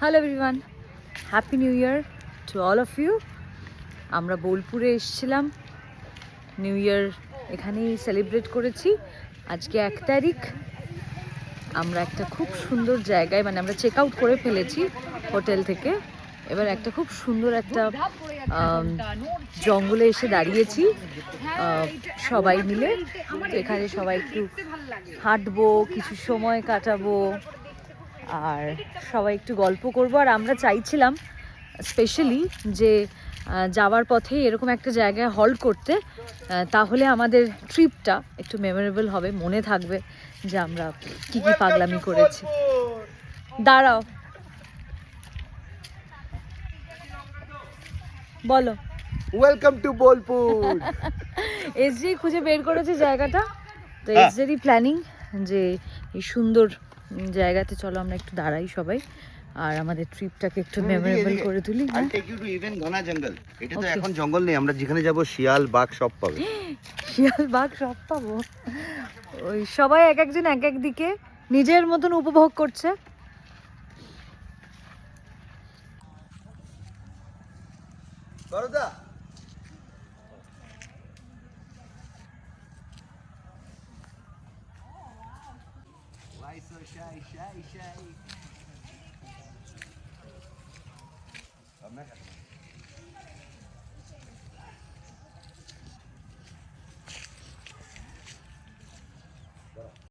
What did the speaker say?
Hello everyone, happy new year to all of you. আমরা বোলপুরে এসেছিলাম, নিউ ইয়ার এখানেই সেলিব্রেট করেছি। আজকে 1 তারিখ। আমরা একটা খুব সুন্দর জায়গায়, মানে আমরা চেক আউট করে ফেলেছি হোটেল থেকে। এবার একটা খুব সুন্দর একটা জঙ্গলে এসে দাঁড়িয়েছি সবাই মিলে। তো এখানে সবাই একটু হাঁটবো, কিছু সময় কাটাবো, আর সবাই একটু গল্প করবো। আর আমরা চাইছিলাম স্পেশালি যে যাওয়ার পথে এরকম একটা জায়গায় হল্ট করতে, তাহলে আমাদের ট্রিপটা একটু মেমোরেবল হবে, মনে থাকবে যে আমরা কি কি পাগলামি করেছি। দাঁড়াও, বলো। Welcome to Bolpur. এসজি খুঁজে বের করেছে জায়গাটা, তো এসজেরই প্ল্যানিং যে এই সুন্দর জায়গাতে চলো আমরা একটু দাঁড়াই সবাই, আর আমাদের ট্রিপটাকে একটু মেমোরেবল করে তুলি। I take you to even ঘনা জঙ্গল। এটা তো এখন জঙ্গল নেই, আমরা যেখানে যাব শিয়াল বাঘ সব পাবে। শিয়াল বাঘ সব পাবো। ওই সবাই এক একজন এক এক দিকে নিজের মতন উপভোগ করছে। বড়দা why so shy shy shy